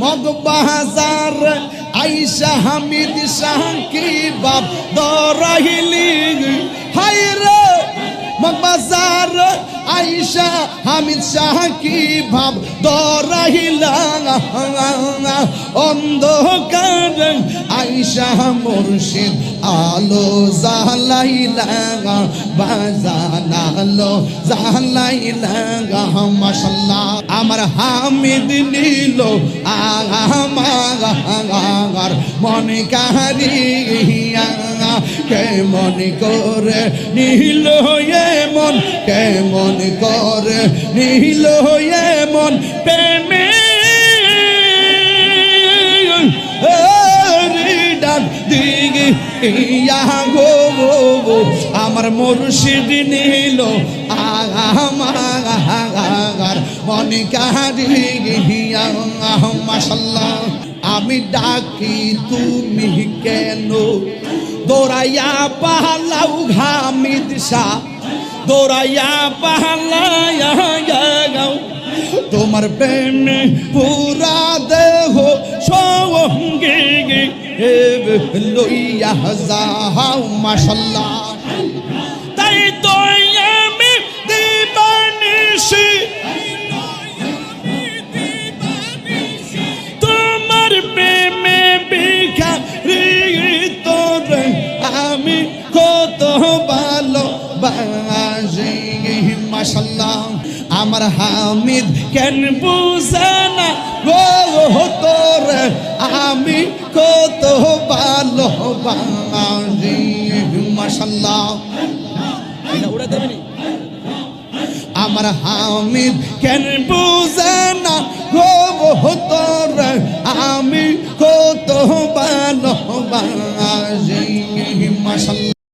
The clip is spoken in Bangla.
মগবাজার আইসা হামিদ শাহ কি বাপ দরাহিলি হায়রে মগবাজার আইসা হামিদ শাহ কি ভাব দরাহিলা অন্ধকার আইসা মুর্শিদ আলো জালাইলা বাজানালো জালাইলা মাশাআল্লাহ আমার হামিদ নিল আমার মনে কারিয়া কেমন করে নিল এমন কেমন করে নিল এমন প্রেমে দিগে ইয়া গো আমার মুর্শিদ নিল আমার মনে কারিয়া মাশাআল্লাহ আমি ডাকি তুমি কেন দৌড়াইয়া পালাও হামিদ শাহ দৌড়াইয়া পালাইয়া গাও তোমার প্রেমে পুরা দেহ সঙ্গে লইয়া যাও মাশাআল্লাহ তাই তো আমি দিবানিশি তোমার প্রেমে ভিখারি তোরে আমি কত ভালো বাজি মাশাআল্লাহ আমার হামিদ কেন বুঝে না গো তোরে আমি কত ভালো বাজি মাশাআল্লাহ উড়া দেবেনি আমার হামিদ কেন বুঝে না গো তোরে আমি কত ভালো বাজি মাশাআল্লাহ।